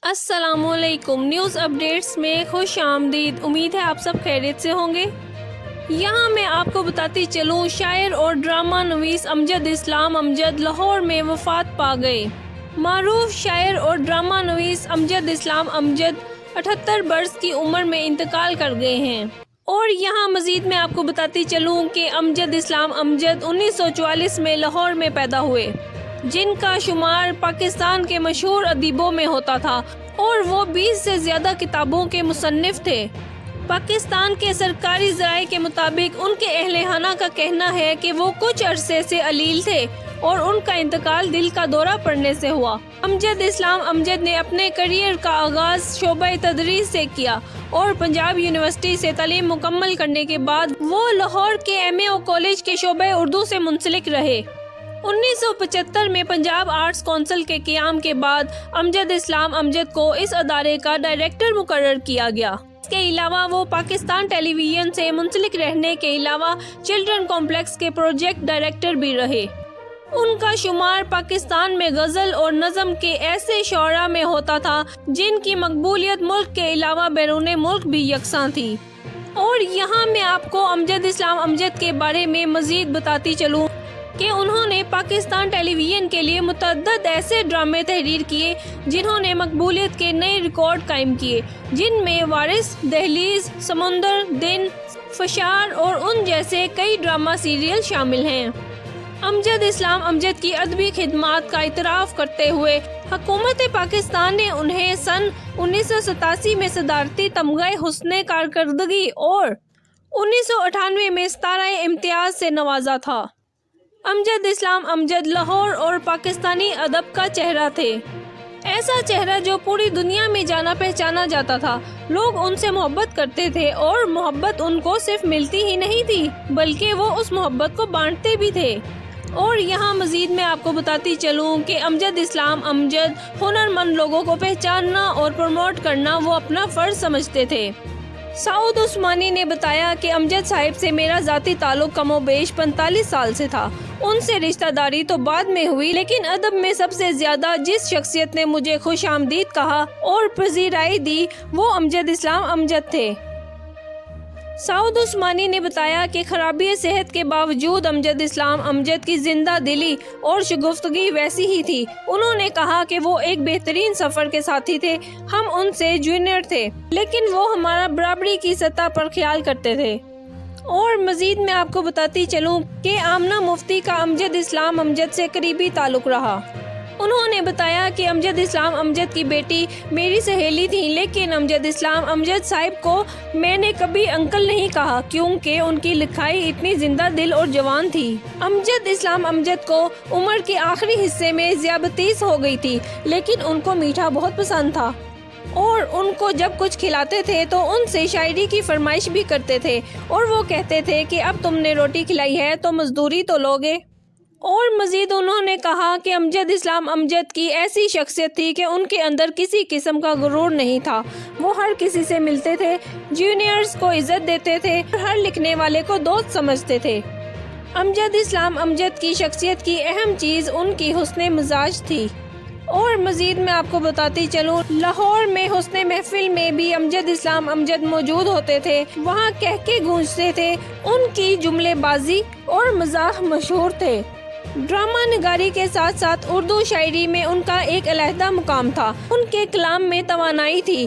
السلام علیکم، news updates میں خوش آمدید۔ امید ہے آپ سب خیریت سے ہوں گے۔ یہاں میں آپ کو بتاتی چلوں، شاعر اور ڈرامہ نویس امجد اسلام امجد لاہور میں وفات پا گئے۔ معروف شاعر اور ڈرامہ نویس امجد اسلام امجد 78 برس کی عمر میں انتقال کر گئے ہیں۔ اور یہاں مزید میں آپ کو بتاتی چلوں کہ امجد اسلام امجد 1944 میں لاہور میں پیدا ہوئے، جن کا شمار پاکستان کے مشہور ادیبوں میں ہوتا تھا، اور وہ 20 سے زیادہ کتابوں کے مصنف تھے۔ پاکستان کے سرکاری ذرائع کے مطابق ان کے اہل خانہ کا کہنا ہے کہ وہ کچھ عرصے سے علیل تھے اور ان کا انتقال دل کا دورہ پڑنے سے ہوا۔ امجد اسلام امجد نے اپنے کیریئر کا آغاز شعبہ تدریس سے کیا اور پنجاب یونیورسٹی سے تعلیم مکمل کرنے کے بعد وہ لاہور کے MAO کالج کے شعبہ اردو سے منسلک رہے۔ 1975 میں پنجاب آرٹس کونسل کے قیام کے بعد امجد اسلام امجد کو اس ادارے کا ڈائریکٹر مقرر کیا گیا۔ اس کے علاوہ وہ پاکستان ٹیلی ویژن سے منسلک رہنے کے علاوہ چلڈرن کمپلیکس کے پروجیکٹ ڈائریکٹر بھی رہے۔ ان کا شمار پاکستان میں غزل اور نظم کے ایسے شعراء میں ہوتا تھا جن کی مقبولیت ملک کے علاوہ بیرون ملک بھی یکساں تھی۔ اور یہاں میں آپ کو امجد اسلام امجد کے بارے میں مزید بتاتی چلوں کہ انہوں نے پاکستان ٹیلی ویژن کے لیے متعدد ایسے ڈرامے تحریر کیے جنہوں نے مقبولیت کے نئے ریکارڈ قائم کیے، جن میں وارث، دہلیز، سمندر، دن، فشار اور ان جیسے کئی ڈرامہ سیریل شامل ہیں۔ امجد اسلام امجد کی ادبی خدمات کا اعتراف کرتے ہوئے حکومت پاکستان نے انہیں سن 1987 میں صدارتی تمغہ حسن کارکردگی اور 1998 میں ستارہ امتیاز سے نوازا تھا۔ امجد اسلام امجد لاہور اور پاکستانی ادب کا چہرہ تھے، ایسا چہرہ جو پوری دنیا میں جانا پہچانا جاتا تھا۔ لوگ ان سے محبت کرتے تھے اور محبت ان کو صرف ملتی ہی نہیں تھی بلکہ وہ اس محبت کو بانٹتے بھی تھے۔ اور یہاں مزید میں آپ کو بتاتی چلوں کہ امجد اسلام امجد ہنرمند لوگوں کو پہچاننا اور پروموٹ کرنا وہ اپنا فرض سمجھتے تھے۔ سعود عثمانی نے بتایا کہ امجد صاحب سے میرا ذاتی تعلق کم و بیش 45 سال سے تھا۔ ان سے رشتہ داری تو بعد میں ہوئی، لیکن ادب میں سب سے زیادہ جس شخصیت نے مجھے خوش آمدید کہا اور پذیرائی دی وہ امجد اسلام امجد تھے۔ سعود عثمانی نے بتایا کہ خرابی صحت کے باوجود امجد اسلام امجد کی زندہ دلی اور شگفتگی ویسی ہی تھی۔ انہوں نے کہا کہ وہ ایک بہترین سفر کے ساتھی تھے، ہم ان سے جونیئر تھے لیکن وہ ہمارا برابری کی سطح پر خیال کرتے تھے۔ اور مزید میں آپ کو بتاتی چلوں کہ آمنہ مفتی کا امجد اسلام امجد سے قریبی تعلق رہا۔ انہوں نے بتایا کہ امجد اسلام امجد کی بیٹی میری سہیلی تھی، لیکن امجد اسلام امجد صاحب کو میں نے کبھی انکل نہیں کہا کیونکہ ان کی لکھائی اتنی زندہ دل اور جوان تھی۔ امجد اسلام امجد کو عمر کے آخری حصے میں ذیابیطس ہو گئی تھی، لیکن ان کو میٹھا بہت پسند تھا اور ان کو جب کچھ کھلاتے تھے تو ان سے شاعری کی فرمائش بھی کرتے تھے اور وہ کہتے تھے کہ اب تم نے روٹی کھلائی ہے تو مزدوری تو لوگے۔ اور مزید انہوں نے کہا کہ امجد اسلام امجد کی ایسی شخصیت تھی کہ ان کے اندر کسی قسم کا غرور نہیں تھا، وہ ہر کسی سے ملتے تھے، جونیئرز کو عزت دیتے تھے اور ہر لکھنے والے کو دوست سمجھتے تھے۔ امجد اسلام امجد کی شخصیت کی اہم چیز ان کی حسن مزاج تھی۔ اور مزید میں آپ کو بتاتی چلوں، لاہور میں حسن محفل میں بھی امجد اسلام امجد موجود ہوتے تھے، وہاں کہکے گونجتے تھے، ان کی جملے بازی اور مزاح مشہور تھے۔ ڈرامہ نگاری کے ساتھ ساتھ اردو شاعری میں ان کا ایک علیحدہ مقام تھا، ان کے کلام میں توانائی تھی،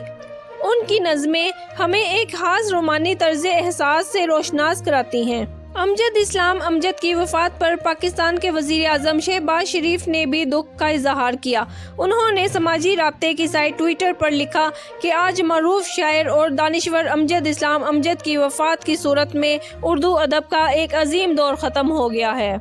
ان کی نظمیں ہمیں ایک خاص رومانی طرز احساس سے روشناس کراتی ہیں۔ امجد اسلام امجد کی وفات پر پاکستان کے وزیر اعظم شہباز شریف نے بھی دکھ کا اظہار کیا۔ انہوں نے سماجی رابطے کی سائٹ ٹویٹر پر لکھا کہ آج معروف شاعر اور دانشور امجد اسلام امجد کی وفات کی صورت میں اردو ادب کا ایک عظیم دور ختم ہو گیا ہے۔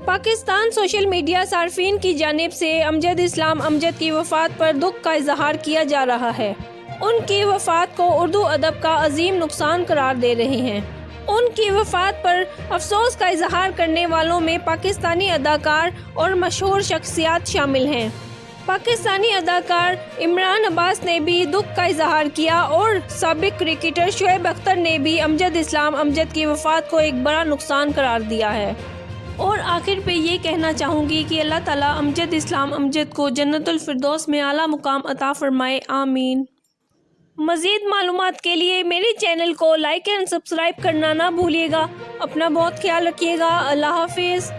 پاکستان سوشل میڈیا صارفین کی جانب سے امجد اسلام امجد کی وفات پر دکھ کا اظہار کیا جا رہا ہے۔ ان کی وفات کو اردو ادب کا عظیم نقصان قرار دے رہے ہیں۔ ان کی وفات پر افسوس کا اظہار کرنے والوں میں پاکستانی اداکار اور مشہور شخصیات شامل ہیں۔ پاکستانی اداکار عمران عباس نے بھی دکھ کا اظہار کیا اور سابق کرکٹر شعیب اختر نے بھی امجد اسلام امجد کی وفات کو ایک بڑا نقصان قرار دیا ہے۔ اور آخر پہ یہ کہنا چاہوں گی کہ اللہ تعالیٰ امجد اسلام امجد کو جنت الفردوس میں اعلیٰ مقام عطا فرمائے، آمین۔ مزید معلومات کے لیے میرے چینل کو لائک اینڈ سبسکرائب کرنا نہ بھولیے گا۔ اپنا بہت خیال رکھیے گا۔ اللہ حافظ۔